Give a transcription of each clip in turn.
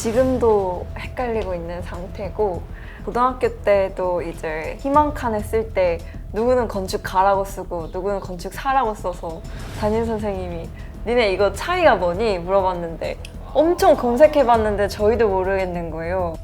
지금도 헷갈리고 있는 상태고, 고등학교 때도 이제 희망칸에 쓸 때 누구는 건축가라고 쓰고 누구는 건축사라고 써서 담임 선생님이 니네 이거 차이가 뭐니? 물어봤는데 엄청 검색해봤는데 저희도 모르겠는 거예요.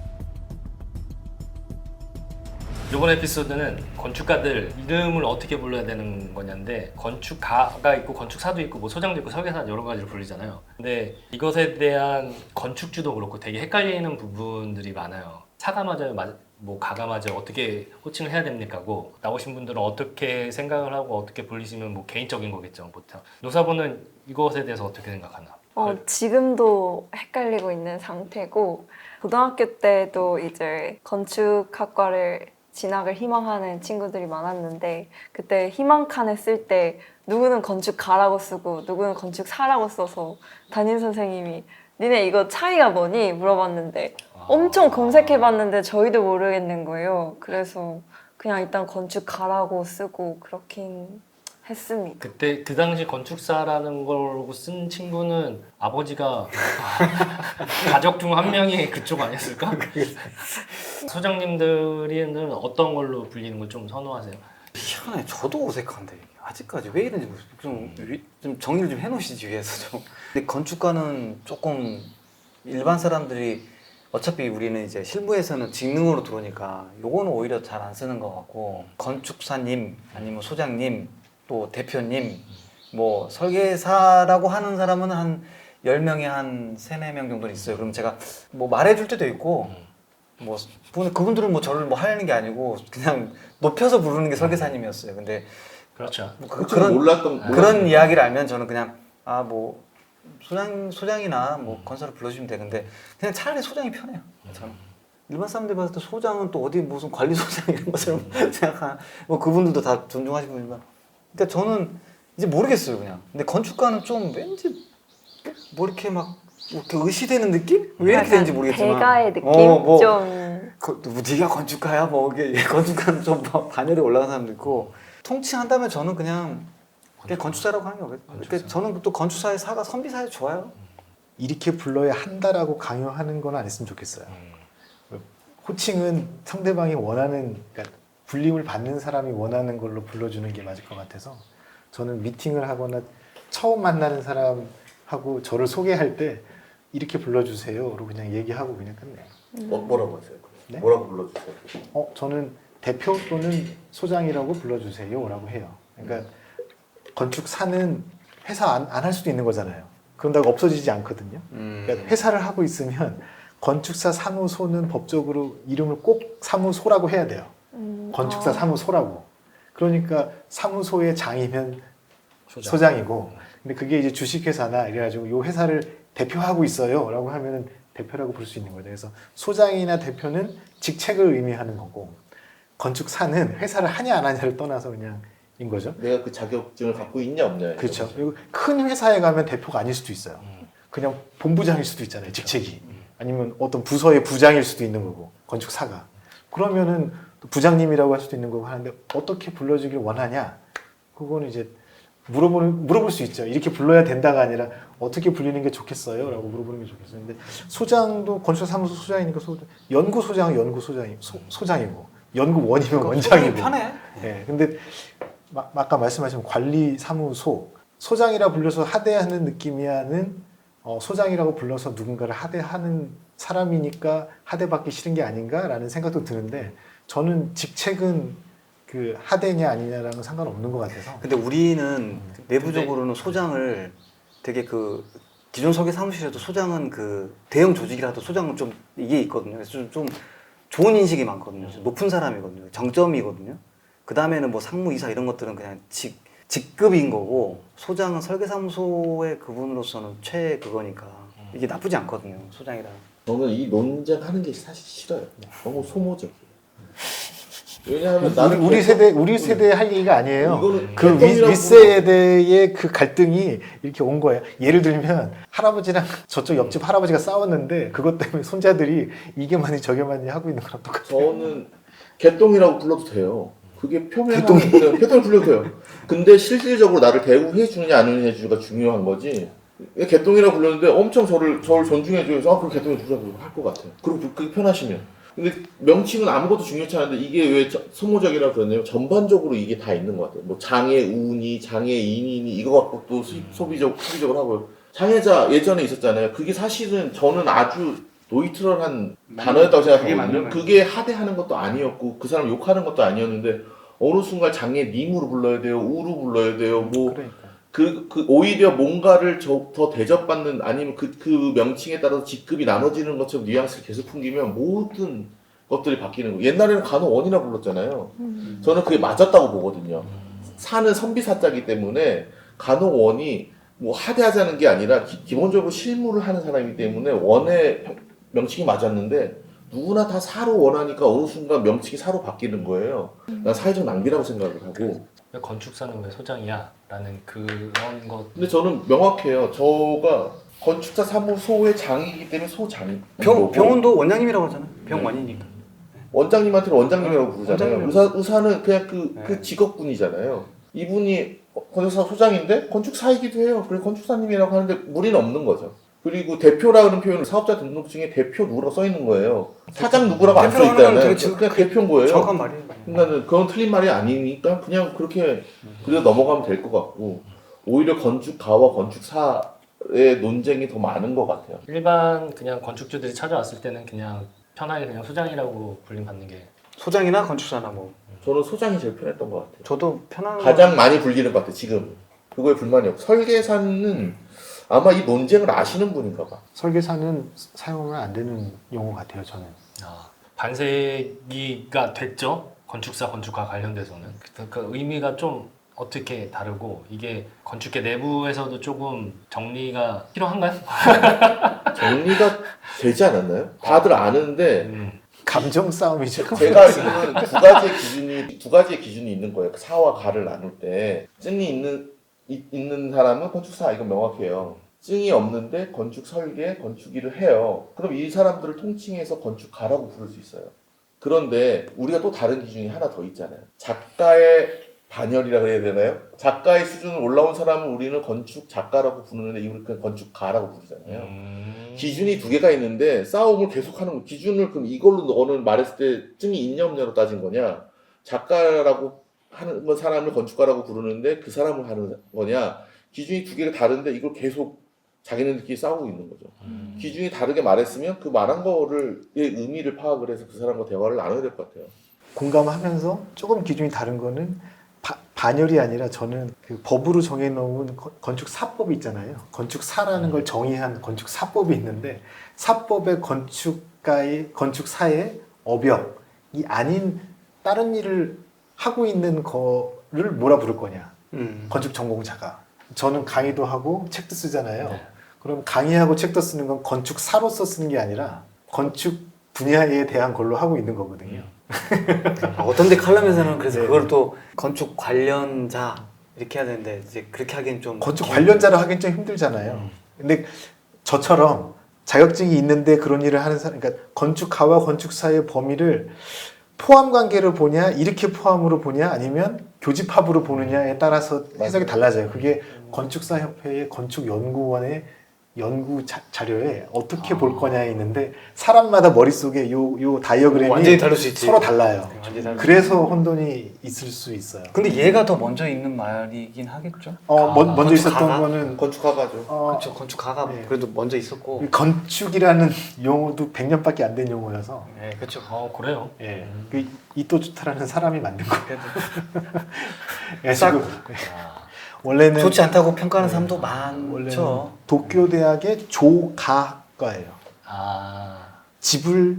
이번 에피소드는 건축가들 이름을 어떻게 불러야 되는 거냐인데, 건축가가 있고 건축사도 있고 뭐 소장도 있고 설계사 여러 가지로 불리잖아요. 근데 이것에 대한 건축주도 그렇고 되게 헷갈리는 부분들이 많아요. 사가 맞아요, 뭐 가가 맞아요, 어떻게 호칭을 해야 됩니까고, 나오신 분들은 어떻게 생각을 하고 어떻게 불리시면 뭐 개인적인 거겠죠. 보통 노사분은 이것에 대해서 어떻게 생각하나? 지금도 헷갈리고 있는 상태고, 고등학교 때도 이제 건축학과를 진학을 희망하는 친구들이 많았는데, 그때 희망칸에 쓸 때 누구는 건축가라고 쓰고 누구는 건축사라고 써서 담임 선생님이 니네 이거 차이가 뭐니? 물어봤는데 엄청 검색해봤는데 저희도 모르겠는 거예요. 그래서 그냥 일단 건축가라고 쓰고 그렇긴 했습니다. 그때 그 당시 건축사라는 걸로 쓴 친구는 아버지가 가족 중 한 명이 그쪽 아니었을까? 소장님들은 어떤 걸로 불리는 걸 좀 선호하세요? 희한해. 저도 어색한데 아직까지 왜 이런지 좀 정리를 좀 해놓으시지 위해서 좀. 근데 건축가는 조금 일반 사람들이 어차피 우리는 이제 실무에서는 직능으로 들어오니까 요거는 오히려 잘 안 쓰는 것 같고, 건축사님 아니면 소장님 또 대표님 뭐 설계사라고 하는 사람은 한 10명에 한 3, 4명 정도는 있어요. 그럼 제가 뭐 말해줄 때도 있고, 뭐 그분들은 뭐 저를 뭐 하려는 게 아니고 그냥 높여서 부르는 게 설계사님이었어요. 근데 그렇죠. 뭐 그런 이야기를 알면 저는 그냥 뭐 소장이나 뭐 건설을 불러주시면 되는데, 그냥 차라리 소장이 편해요. 저는 일반 사람들 봤을 때 소장은 또 어디 무슨 관리소장 이런 것처럼 생각하는, 뭐 그분들도 다 존중하시는 분이지만, 그러니까 저는 이제 모르겠어요 그냥. 근데 건축가는 좀 왠지 뭐 이렇게 막 이렇게 의시되는 느낌? 왜 이렇게 되는지 모르겠지만 대가의 느낌? 뭐 좀 네가 건축가야? 뭐 이게 건축가는 좀 반열에 올라간 사람도 있고, 통칭한다면 저는 그냥 건축사라고 하는 게 어렵겠어요. 그러니까 저는 또 건축사의 사가 선비사에 좋아요. 이렇게 불러야 한다라고 강요하는 건 안 했으면 좋겠어요. 호칭은 상대방이 원하는, 그러니까 불림을 받는 사람이 원하는 걸로 불러주는 게 맞을 것 같아서, 저는 미팅을 하거나 처음 만나는 사람하고 저를 소개할 때 이렇게 불러주세요로 그냥 얘기하고 그냥 끝내요. 뭐라고 하세요? 네? 뭐라고 불러주세요? 저는 대표 또는 소장이라고 불러주세요라고 해요. 그러니까 건축사는 회사 안 할 수도 있는 거잖아요. 그런다고 없어지지 않거든요. 그러니까 회사를 하고 있으면 건축사 사무소는 법적으로 이름을 꼭 사무소라고 해야 돼요. 건축사 사무소라고. 그러니까 사무소의 장이면 소장이고, 근데 그게 이제 주식회사나 이래가지고 이 회사를 대표하고 있어요라고 하면은 대표라고 부를 수 있는 거죠. 그래서 소장이나 대표는 직책을 의미하는 거고, 건축사는 회사를 하냐 안 하냐를 떠나서 그냥 인 거죠. 내가 그 자격증을 갖고 있냐 없냐. 그렇죠. 그리고 큰 회사에 가면 대표가 아닐 수도 있어요. 그냥 본부장일 수도 있잖아요. 직책이. 아니면 어떤 부서의 부장일 수도 있는 거고, 건축사가. 그러면은 부장님이라고 할 수도 있는 거고 하는데, 어떻게 불러주길 원하냐? 그거는 이제 물어볼 수 있죠. 이렇게 불러야 된다가 아니라 어떻게 불리는 게 좋겠어요? 라고 물어보는 게 좋겠어요. 근데 소장도 건축사 사무소 소장이니까 연구소장은 소장이고, 연구원이면 원장이고. 편해. 네, 근데 아까 말씀하신 관리사무소, 소장이라 불려서 하대하는 느낌이야는 소장이라고 불러서 누군가를 하대하는 사람이니까 하대받기 싫은 게 아닌가라는 생각도 드는데, 저는 직책은 그 하대냐 아니냐랑은 상관없는 것 같아서. 근데 우리는 내부적으로는 소장을 되게 그 기존 설계 사무실에도 소장은 그 대형 조직이라도 소장은 좀 이게 있거든요. 그래서 좀 좋은 인식이 많거든요. 높은 사람이거든요. 정점이거든요. 그 다음에는 뭐 상무이사 이런 것들은 그냥 직급인 거고, 소장은 설계사무소의 그분으로서는 그거니까 이게 나쁘지 않거든요. 소장이라. 저는 이 논쟁하는 게 사실 싫어요. 너무 소모적이에요. 왜냐하면 나는 우리 세대 할 얘기가 아니에요. 이거는 그 윗세대의 그 갈등이 이렇게 온 거예요. 예를 들면 할아버지랑 저쪽 옆집 할아버지가 싸웠는데 그것 때문에 손자들이 이게 많이 저게 많이 하고 있는 거랑 똑같아요. 저는 개똥이라고 불러도 돼요. 그게 표면하는 거예요. 개똥이 불러도 돼요. 근데 실질적으로 나를 대우해 주느냐 안 해주느냐가 중요한 거지. 개똥이라고 불렀는데 엄청 저를 존중해줘서 그 개똥이 누구라고 할 것 같아요. 그리고 그게 편하시면. 근데 명칭은 아무것도 중요치 않은데 이게 왜 소모적이라고 그러냐면 전반적으로 이게 다 있는 것 같아요. 뭐 장애우니, 장애인이니 이거 갖고 또 소비적으로 하고요. 장애자 예전에 있었잖아요. 그게 사실은 저는 아주 노이트럴한 단어였다고 생각하거든요. 그게 하대하는 것도 아니었고 그 사람 욕하는 것도 아니었는데 어느 순간 장애님으로 불러야 돼요. 우로 불러야 돼요. 뭐 그러니까. 오히려 뭔가를 더 대접받는 아니면 그 명칭에 따라서 직급이 나눠지는 것처럼 뉘앙스를 계속 풍기면 모든 것들이 바뀌는 거예요. 옛날에는 간호원이라 불렀잖아요. 저는 그게 맞았다고 보거든요. 사는 선비사자기 때문에 간호원이 뭐 하대하자는 게 아니라 기본적으로 실무를 하는 사람이기 때문에 원의 명칭이 맞았는데 누구나 다 사로 원하니까 어느 순간 명칭이 사로 바뀌는 거예요. 난 사회적 낭비라고 생각을 하고. 왜 건축사는 왜 소장이야? 라는 그런 것. 근데 저는 명확해요. 저가 건축사 사무소의 장이기 때문에 소장인 거고 병원도 원장님이라고 하잖아요. 병원이니까. 원장님한테는 원장님이라고 부르잖아요. 원장님이라고. 의사는 그냥 그 직업군이잖아요. 이분이 건축사 소장인데 건축사이기도 해요. 그래서 건축사님이라고 하는데 무리는 없는 거죠. 그리고 대표라는 표현은 사업자 등록증에 대표 누구라고 써 있는 거예요. 사장 누구라고 안 써 대표라는 건 있잖아요. 되게 그냥 대표인 거예요. 정확한 말이에요. 그러니까 그건 틀린 말이 아니니까 그냥 그렇게 그래서 넘어가면 될 것 같고 오히려 건축가와 건축사의 논쟁이 더 많은 것 같아요. 일반 그냥 건축주들이 찾아왔을 때는 그냥 편하게 그냥 소장이라고 불림 받는 게. 소장이나 건축사나 뭐. 저는 소장이 제일 편했던 것 같아요. 저도 편한 가장 많이 불리는 것 같아요. 지금 그거에 불만이 없고 설계사는 아마 이 논쟁을 아시는 분인가 봐. 설계사는 사용하면 안 되는 용어 같아요, 저는. 반세기가 됐죠. 건축사, 건축가 관련돼서는. 그 의미가 좀 어떻게 다르고 이게 건축계 내부에서도 조금 정리가 필요한가요? 정리가 되지 않았나요? 다들 아는데 감정 싸움이죠. 제가 알기로는 두 가지의 기준이 있는 거예요. 사와 가를 나눌 때 증이 있는 사람은 건축사 이건 명확해요. 증이 없는데 건축 설계, 건축 일을 해요. 그럼 이 사람들을 통칭해서 건축가라고 부를 수 있어요. 그런데 우리가 또 다른 기준이 하나 더 있잖아요. 작가의 반열이라고 해야 되나요? 작가의 수준을 올라온 사람을 우리는 건축 작가라고 부르는데 이걸 그냥 건축가라고 부르잖아요. 기준이 두 개가 있는데 싸움을 계속하는 거. 기준을 그럼 이걸로 너는 말했을 때 증이 있냐 없냐로 따진 거냐? 작가라고 하는 사람을 건축가라고 부르는데 그 사람을 하는 거냐? 기준이 두 개가 다른데 이걸 계속 자기네들끼리 싸우고 있는 거죠. 기준이 다르게 말했으면 그 말한 거를 의미를 파악을 해서 그 사람과 대화를 나눠야 될 것 같아요. 공감하면서 조금 기준이 다른 거는 반열이 아니라 저는 그 법으로 정해놓은 건축사법이 있잖아요. 건축사라는 걸 정의한 건축사법이 있는데 사법의 건축사의 업역이 아닌 다른 일을 하고 있는 거를 뭐라 부를 거냐. 건축 전공자가. 저는 강의도 하고 책도 쓰잖아요. 네. 그럼 강의하고 책도 쓰는 건 건축사로서 쓰는 게 아니라 건축 분야에 대한 걸로 하고 있는 거거든요. 어떤 데 칼럼에서는 그래서 네. 그걸 또 건축 관련자 이렇게 해야 되는데 이제 그렇게 하기엔 좀 건축 관련자로 하기엔 좀 힘들잖아요. 근데 저처럼 자격증이 있는데 그런 일을 하는 사람, 그러니까 건축가와 건축사의 범위를 포함 관계로 보냐, 이렇게 포함으로 보냐, 아니면 교집합으로 보느냐에 따라서 해석이 달라져요. 그게 건축사협회의 건축연구원의 연구 자료에 어떻게 볼 거냐에 있는데 사람마다 머릿속에 요 다이어그램이 완전히 다를 수 있지. 서로 달라요. 완전히 다를 수 그래서 혼돈이 있을 수 있어요. 근데 얘가 더 먼저 있는 말이긴 하겠죠. 먼저 있었던 건축가가? 거는 건축가가죠. 그렇죠. 건축가가 네. 그래도 먼저 있었고. 건축이라는 용어도 100년밖에 안 된 용어여서 네, 그렇죠. 그래요. 예. 그 이토주타라는 사람이 만든 거예요. 그래도 싹 원래는 좋지 않다고 평가하는 사람도 원래는 많죠. 도쿄대학의 조가과예요. 집을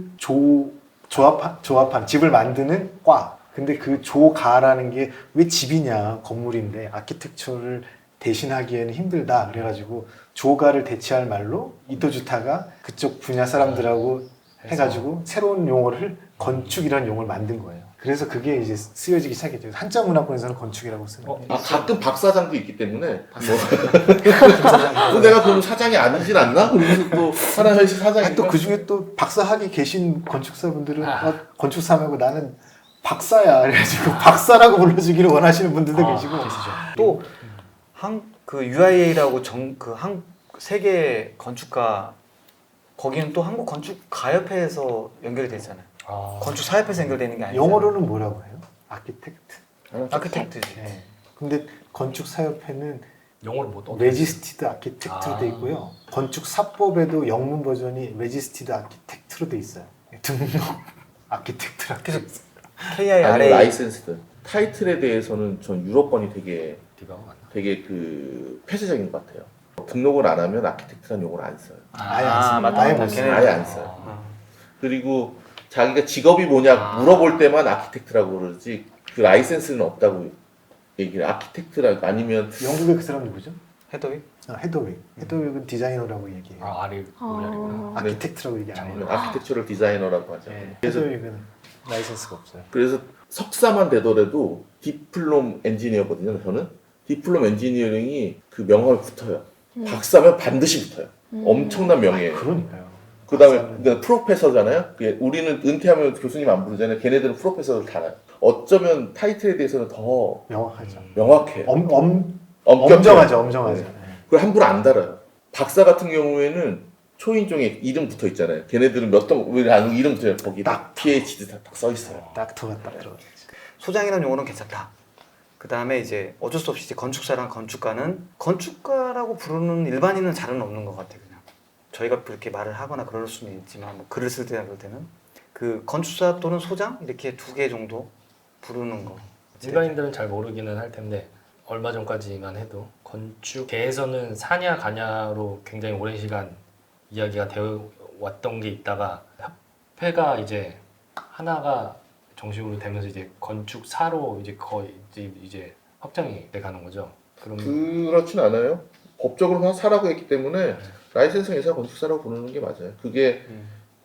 조합한 집을 만드는 과. 근데 그 조가라는 게 왜 집이냐, 건물인데 아키텍처를 대신하기에는 힘들다. 그래가지고 조가를 대체할 말로 이토주타가 그쪽 분야 사람들하고 해가지고 새로운 용어를 건축이라는 용어를 만든 거예요. 그래서 그게 이제 쓰여지기 시작했죠. 한자 문화권에서는 건축이라고 쓰는 거예요. 가끔 박사장도 있기 때문에 또 내가 그럼 사장이 아니진 않나? 그러면서 또 하나씩 사장이 또 그 중에 또 박사학위 계신 건축사분들은 건축사하고 나는 박사야. 그래가지고 박사라고 불러주기를 원하시는 분들도 계시고. 또 그 UIA라고 세계 건축가 거기는 또 한국 건축가협회에서 연결이 돼 있잖아요. 건축사협회에서 연결되는 게 아니죠. 영어로는 뭐라고 해요? 아키텍트. 아키텍트지. 네. 근데 건축사협회는 영어를 못 어떻게 레지스티드 아키텍트로 돼 있고요. 건축사법에도 영문 버전이 레지스티드 아키텍트로 돼 있어요. 등록 아키텍트라. 그래서 아니 KIRA 라이센스드 타이틀에 대해서는 전 유럽권이 디바가 맞나? 되게 그 폐쇄적인 것 같아요. 등록을 안 하면 아키텍트라는 용어를 안 써요. 아예 안 씁니다. 맞다. 아예 못 걔네 써요. 아예 안 써요. 그리고 자기가 직업이 뭐냐 물어볼 때만 아키텍트라고 그러지 그 라이센스는 없다고 얘기를 아키텍트라고 아니면 영국의 그 사람 누구죠? 헤더윅? 헤더윅. 헤더윅은 디자이너라고 얘기해요. 아리 모리아리구나. 아키텍트라고 얘기 안 해요. 아키텍처럴 디자이너라고 하죠. 네. 그래서 헤더윅은 라이센스가 없어요. 그래서 석사만 되더라도 디플롬 엔지니어거든요. 저는 디플롬 엔지니어링이 그 명함에 붙어요. 박사면 반드시 붙어요. 엄청난 명예예요. 그러니까요. 그 다음에 박사는- 프로페서잖아요. 그게 우리는 은퇴하면 교수님 안 부르잖아요. 걔네들은 프로페서를 달아요. 어쩌면 타이틀에 대해서는 더 명확하죠. 명확해요. 엄격해요. 엄정하죠. 엄정하죠. 네. 네. 그걸 함부로 안 달아요. 박사 같은 경우에는 초인종에 이름 붙어 있잖아요. 걔네들은 왜안 이름 붙어요? 거기 딱 PhD 딱 써 있어요. 닥터가 딱 들어가죠. 소장이라는 용어는 괜찮다. 그 다음에 이제 어쩔 수 없이 이제 건축사랑 건축가는 건축가라고 부르는 일반인은 잘은 없는 것 같아요. 그냥 저희가 그렇게 말을 하거나 그럴 수는 있지만 뭐 글을 쓸 때나 그럴 때는 그 건축사 또는 소장 이렇게 두 개 정도 부르는 거. 일반인들은 잘 모르기는 할 텐데 얼마 전까지만 해도 건축계에서는 사냐 가냐로 굉장히 오랜 시간 이야기가 되어 왔던 게 있다가 협회가 이제 하나가 정식으로 되면서 이제 건축사로 이제 거의 이제 확정이 돼 가는 거죠. 그럼 그렇진 않아요. 법적으로는 사라고 했기 때문에 라이센스 회사 건축사라고 부르는 게 맞아요. 그게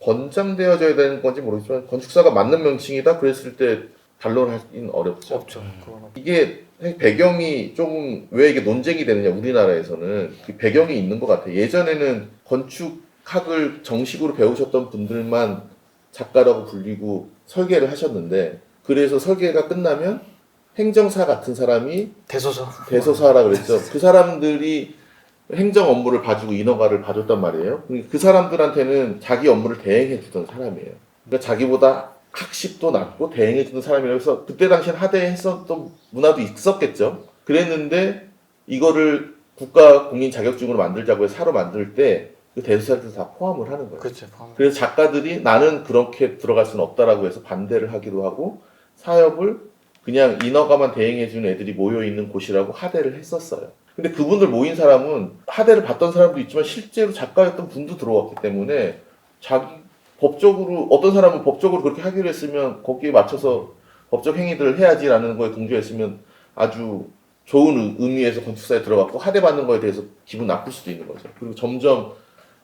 권장되어져야 되는 건지 모르겠지만 건축사가 맞는 명칭이다 그랬을 때 반론을 하긴 어렵죠. 없죠. 그건 없- 이게 배경이 조금 왜 이게 논쟁이 되느냐 우리나라에서는 그 배경이 있는 것 같아요. 예전에는 건축학을 정식으로 배우셨던 분들만 작가라고 불리고 설계를 하셨는데 그래서 설계가 끝나면 행정사 같은 사람이 대소서. 대소사라 그랬죠. 그 사람들이 행정 업무를 봐주고 인허가를 봐줬단 말이에요. 그 사람들한테는 자기 업무를 대행해 주던 사람이에요. 그러니까 자기보다 학식도 낮고 대행해 주던 사람이라서 그때 당시엔 하대했었던 문화도 있었겠죠. 그랬는데 이거를 국가 공인 자격증으로 만들자고 해서 사로 만들 때 그 대소사를 다 포함을 하는 거예요. 그렇죠. 그래서 작가들이 나는 그렇게 들어갈 수는 없다라고 해서 반대를 하기도 하고 사협을 그냥 인허가만 대행해주는 애들이 모여있는 곳이라고 하대를 했었어요. 근데 그분들 모인 사람은 하대를 받던 사람도 있지만 실제로 작가였던 분도 들어왔기 때문에 자기 법적으로 어떤 사람은 법적으로 그렇게 하기로 했으면 거기에 맞춰서 법적 행위들을 해야지라는 거에 동조했으면 아주 좋은 의미에서 건축사에 들어갔고 하대받는 거에 대해서 기분 나쁠 수도 있는 거죠. 그리고 점점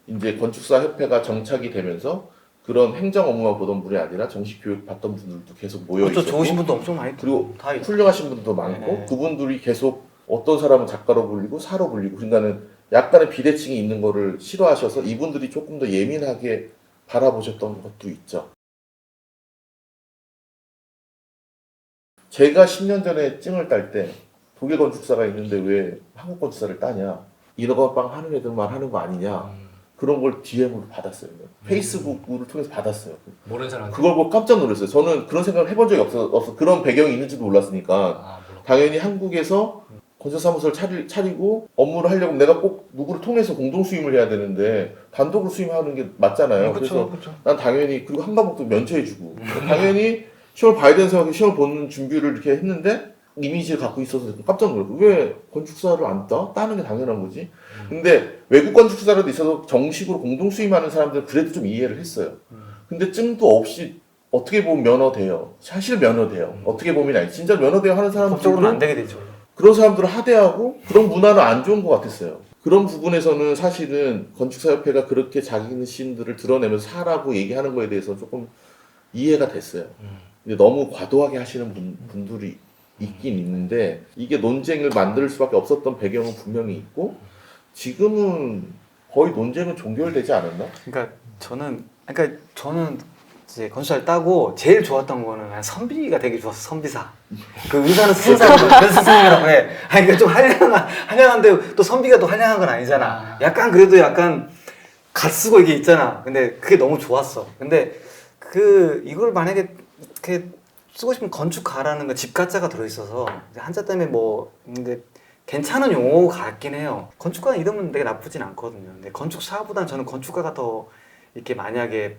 이제 건축사 협회가 정착이 되면서 그런 행정 업무만 보던 분이 아니라 정식 교육 받던 분들도 계속 모여 그렇죠. 있었고 좋으신 분도 엄청 많이 그리고 다 있고. 훌륭하신 분들도 많고 네. 그분들이 계속 어떤 사람은 작가로 불리고 사로 불리고 그러니까는 약간의 비대칭이 있는 거를 싫어하셔서 이분들이 조금 더 예민하게 바라보셨던 것도 있죠. 제가 10년 전에 증을 딸 때 독일 건축사가 있는데 왜 한국 건축사를 따냐 인허가빵 하는 애들만 하는 거 아니냐 그런 걸 DM으로 받았어요. 페이스북을 통해서 받았어요. 모르는 사람한테 그걸 보고 깜짝 놀랐어요. 저는 그런 생각을 해본 적이 없어 그런 배경이 있는지도 몰랐으니까 몰라. 당연히 한국에서 건설사무소를 차리고 업무를 하려면 내가 꼭 누구를 통해서 공동 수임을 해야 되는데 단독으로 수임하는 게 맞잖아요. 그래서 그렇죠. 난 당연히 그리고 한 과목도 면처해주고 당연히 시험을 봐야 되는 생각에 시험을 보는 준비를 이렇게 했는데 이미지를 갖고 있어서 깜짝 놀랐고 왜 건축사를 안 따? 따는 게 당연한 거지. 근데 외국 건축사라도 있어서 정식으로 공동 수임하는 사람들은 그래도 좀 이해를 했어요. 근데 증도 없이 어떻게 보면 면허돼요. 사실 면허돼요. 어떻게 보면 아니 진짜 면허돼요 하는 법적으로는 안 사람들은 되게 되죠. 그런 사람들을 하대하고 그런 문화는 안 좋은 것 같았어요. 그런 부분에서는 사실은 건축사협회가 그렇게 자기신들을 드러내면서 사라고 얘기하는 거에 대해서 조금 이해가 됐어요. 근데 너무 과도하게 하시는 분들이 있긴 있는데 이게 논쟁을 만들 수밖에 없었던 배경은 분명히 있고 지금은 거의 논쟁은 종결되지 않았나? 그러니까 저는 이제 건축사를 따고 제일 좋았던 거는 그냥 선비가 되게 좋았어. 선비사. 그 의사는 스승사고 그 스승이라고 해. 아니 그러니까 좀 한량한데 또 선비가 또 한량한 건 아니잖아. 약간 그래도 약간 갓 쓰고 이게 있잖아. 근데 그게 너무 좋았어. 근데 이걸 만약에 이렇게 쓰고 싶으면 건축가라는 거 집가자가 들어있어서 한자 때문에 뭐 근데 괜찮은 용어 같긴 해요. 건축가 이름은 되게 나쁘진 않거든요. 근데 건축사보다는 저는 건축가가 더 이렇게 만약에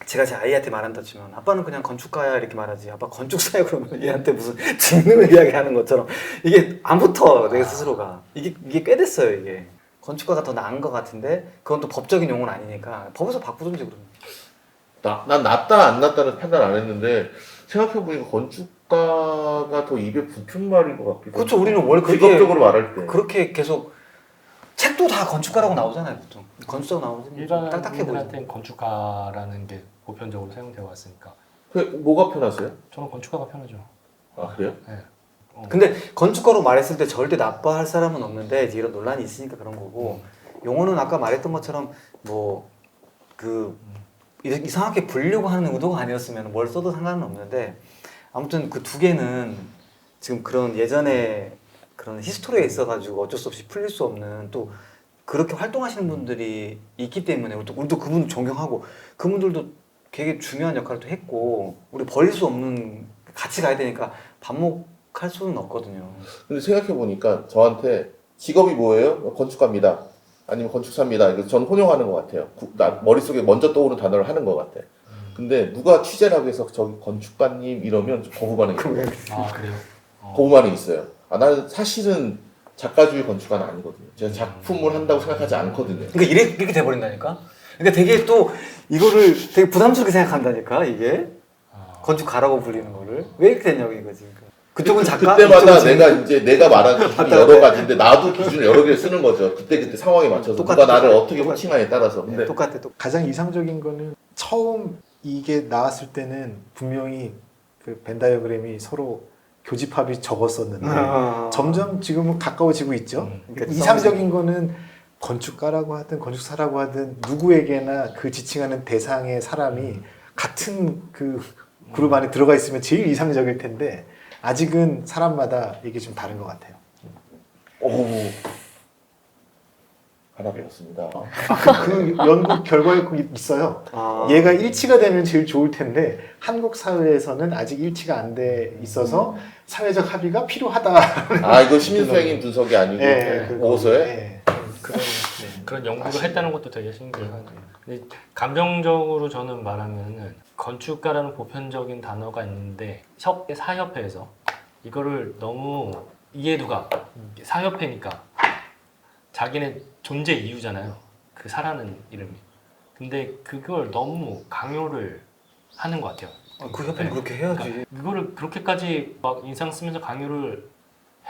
제가 제 아이한테 말한다 치면 아빠는 그냥 건축가야 이렇게 말하지 아빠 건축사야 그러면 얘한테 무슨 직능을 이야기하는 것처럼 이게 안 붙어 내 스스로가 이게 꽤 됐어요 이게. 건축가가 더 나은 것 같은데 그건 또 법적인 용어는 아니니까 법에서 바꾸든지 그러면. 난 낫다 안 낫다는 판단 안 했는데 생각해보니까 건축가가 더 입에 붙은 말인 것 같기도. 그렇죠. 우리는 원래 직업적으로 말할 때 그렇게 계속 책도 다 건축가라고 나오잖아요 보통. 건축가가 나오면 좀 딱딱해 보이죠. 일반인들한테는 건축가라는 게 보편적으로 사용되어 왔으니까 뭐가 편하세요? 저는 건축가가 편하죠. 아 그래요? 네. 근데 건축가로 말했을 때 절대 나빠할 사람은 없는데 이제 이런 논란이 있으니까 그런 거고 용어는 아까 말했던 것처럼 뭐 이상하게 부르려고 하는 의도가 아니었으면 뭘 써도 상관은 없는데 아무튼 그 두 개는 지금 그런 예전에 그런 히스토리에 있어가지고 어쩔 수 없이 풀릴 수 없는 또 그렇게 활동하시는 분들이 있기 때문에 우리도 그분 존경하고 그분들도 되게 중요한 역할을 또 했고 우리 버릴 수 없는 같이 가야 되니까 반목할 수는 없거든요. 근데 생각해보니까 저한테 직업이 뭐예요? 건축가입니다. 아니면 건축사입니다. 그래서 저는 혼용하는 것 같아요. 머릿속에 먼저 떠오르는 단어를 하는 것 같아. 근데 누가 취재를 하고 해서 저기 건축가님 이러면 좀 거부 반응이 있어요. 아 그래요? 거부 반응이 있어요. 나는 사실은 작가주의 건축가는 아니거든요. 제가 작품을 한다고 생각하지 않거든요. 그러니까 이렇게 돼버린다니까. 그러니까 되게 또 이거를 되게 부담스럽게 생각한다니까 이게 건축가라고 불리는 거를 왜 이렇게 됐냐고 이거지. 그쪽은 작가. 그때마다 이쪽은 내가 말한 기준이 여러 가지인데 나도 기준을 여러 개를 쓰는 거죠. 그때 상황에 맞춰서 똑같아, 누가 나를 똑같아. 어떻게 호칭하에 따라서. 근데 똑같아. 가장 이상적인 거는 처음 이게 나왔을 때는 분명히 그 벤 다이어그램이 서로 교집합이 적었었는데 점점 지금은 가까워지고 있죠. 그러니까 이상적인 거는 건축가라고 하든 건축사라고 하든 누구에게나 그 지칭하는 대상의 사람이 같은 그 그룹 안에 들어가 있으면 제일 이상적일 텐데 아직은 사람마다 이게 좀 다른 것 같아요. 오 하나 배웠습니다. 그 연구 결과가 있어요. 얘가 일치가 되면 제일 좋을 텐데 한국 사회에서는 아직 일치가 안 돼 있어서 사회적 합의가 필요하다. 이거 시민수행인 분석이 아니고 보고서에? 그런 연구를 했다는 것도 되게 신기해요. 근데 감정적으로 저는 말하면은 건축가라는 보편적인 단어가 있는데 사협회에서 이거를 너무 이해도가 사협회니까 자기네 존재 이유잖아요. 그 사라는 이름이. 근데 그걸 너무 강요를 하는 것 같아요. 그 협회는 그렇게 해야지. 그러니까 이거를 그렇게까지 막 인상 쓰면서 강요를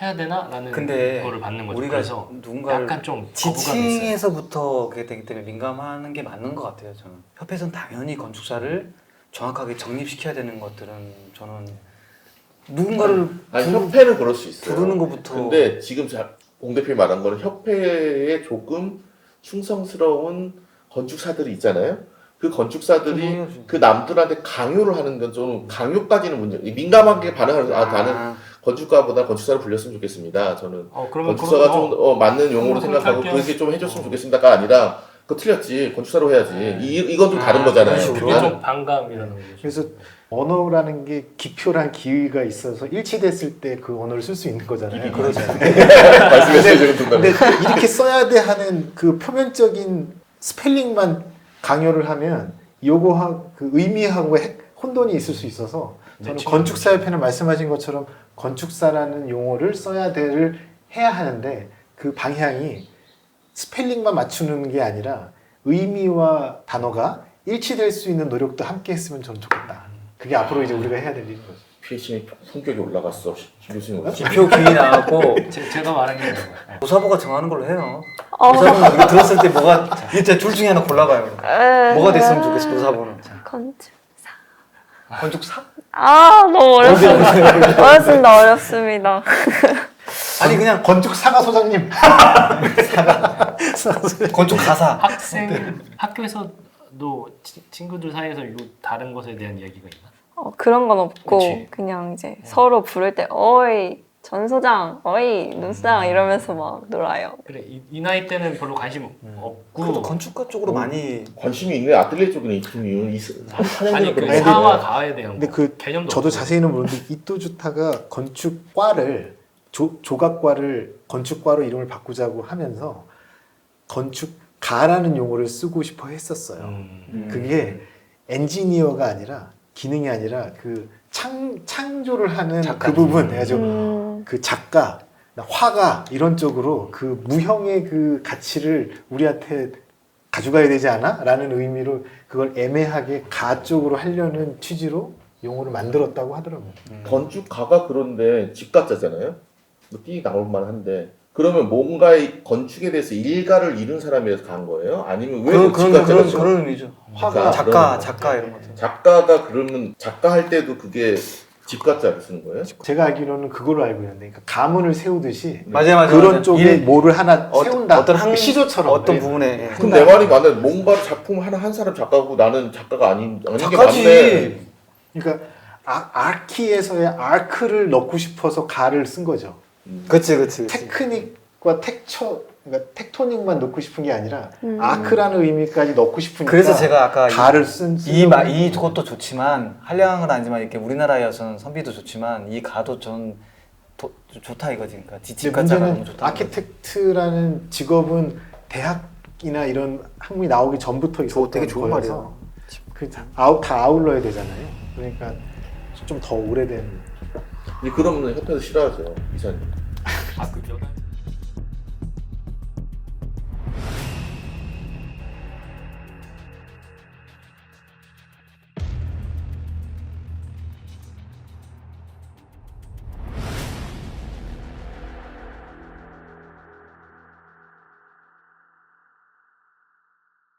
해야 되나라는 근데 거를 받는 거죠. 우리가 그래서 누군가를 약간 좀 거부감이 있어요. 지칭에서부터 그게 되기 때문에 민감하는 게 맞는 것 같아요. 저는 협회에서는 당연히 건축사를 정확하게 정립시켜야 되는 것들은 저는 누군가를 협회는 그럴 수 있어요. 부르는 것부터. 근데 지금 공 대표님 말한 거는 협회에 조금 충성스러운 건축사들이 있잖아요. 그 건축사들이 그 남들한테 강요를 하는 건 좀 강요까지는 문제. 민감하게 반응하는 나는 건축가보다 건축사를 불렸으면 좋겠습니다. 저는 그러면 건축사가 좀 맞는 용어로 그럼 생각하고 할게요. 그렇게 좀 해줬으면 좋겠습니다가 아니라 그거 틀렸지 건축사로 해야지. 이건 좀 다른 거잖아요. 그게 좀 반감이라는 거죠. 그래서 언어라는 게 기표란 기의가 있어서 일치됐을 때 그 언어를 쓸 수 있는 거잖아요. 말씀해주세요 지금 근데 이렇게 써야 돼 하는 그 표면적인 스펠링만 강요를 하면 요거하고 그 의미하고 혼돈이 있을 수 있어서 저는 건축사협회는 말씀하신 것처럼 건축사라는 용어를 써야 돼를 해야 하는데 그 방향이 스펠링만 맞추는 게 아니라 의미와 단어가 일치될 수 있는 노력도 함께 했으면 저는 좋겠다. 그게 앞으로 이제 우리가 해야 될 일인 거죠. PH님 성격이 올라갔어. 교수님 지표 기이 나왔고 제가 말한 게 아니고 조사부가 정하는 걸로 해요. 조사부는 이거 들었을 때 뭐가 이제 둘 중에 하나 골라봐요. 뭐가 됐으면 좋겠어 조사부는. 건축사. 건축사? 너무 어렵습니다. 어렵습니다. 아니 그냥 건축사가 소장님. 건축가사. 학교에서 너 친구들 사이에서 요 다른 것에 대한 이야기가 있나? 그런 건 없고 그치. 그냥 이제 서로 부를 때 어이 전 소장, 어이 눈소장 이러면서 막 놀아요. 그래 이 나이 때는 별로 관심 없고 그래도 건축가 쪽으로 많이 관심이 있는 아틀레 쪽에는 있군요. 아니 그 아니, 사와 가에 대한 근데 거. 그 개념도 저도 없고. 자세히는 모르는데 이토주타가 건축과를 조각과를 건축과로 이름을 바꾸자고 하면서 건축가라는 용어를 쓰고 싶어 했었어요. 그게 엔지니어가 아니라 기능이 아니라 그 창조를 하는 작가. 그 부분 해가지고 그 작가, 화가 이런 쪽으로 그 무형의 그 가치를 우리한테 가져가야 되지 않아? 라는 의미로 그걸 애매하게 가 쪽으로 하려는 취지로 용어를 만들었다고 하더라고요. 건축가가 그런데 집가자잖아요. 띠 나올 만한데 그러면 뭔가의 건축에 대해서 일가를 이룬 사람이라서 간 거예요? 아니면 왜 집가자죠? 그런 의미죠. 화가 작가 이런 것들. 작가가 그러면 작가 할 때도 그게 집가자를 쓰는 거예요? 제가 알기로는 그걸로 알고 있는데, 그러니까 가문을 세우듯이 맞아요. 그런 쪽에 뭐를 하나 세운다. 어떤 한 시조처럼 어떤 네. 부분에 그럼 내 말이 맞네. 뭔가를 작품 하나 한 사람 작가고 나는 작가가 아닌 게 맞네. 작가지. 그러니까 아키에서의 아크를 넣고 싶어서 가를 쓴 거죠. 그치. 테크닉과 그러니까 텍토닉만 넣고 싶은 게 아니라 아크라는 의미까지 넣고 싶으니까 그래서 제가 아까 가를 쓴 이것도 좋지만 한량은 아니지만 이렇게 우리나라에서는 선비도 좋지만 이 가도 전 좋다 이거지. 그러니까 근데 집가자가 너무 문제는 좋다. 아키텍트라는 직업은 대학이나 이런 학문이 나오기 전부터 있었던 되게 좋은 거여서 다 아울러야 되잖아요. 그러니까 좀 더 오래된. 그러면 협회에서 싫어하죠 이사님. 그 여자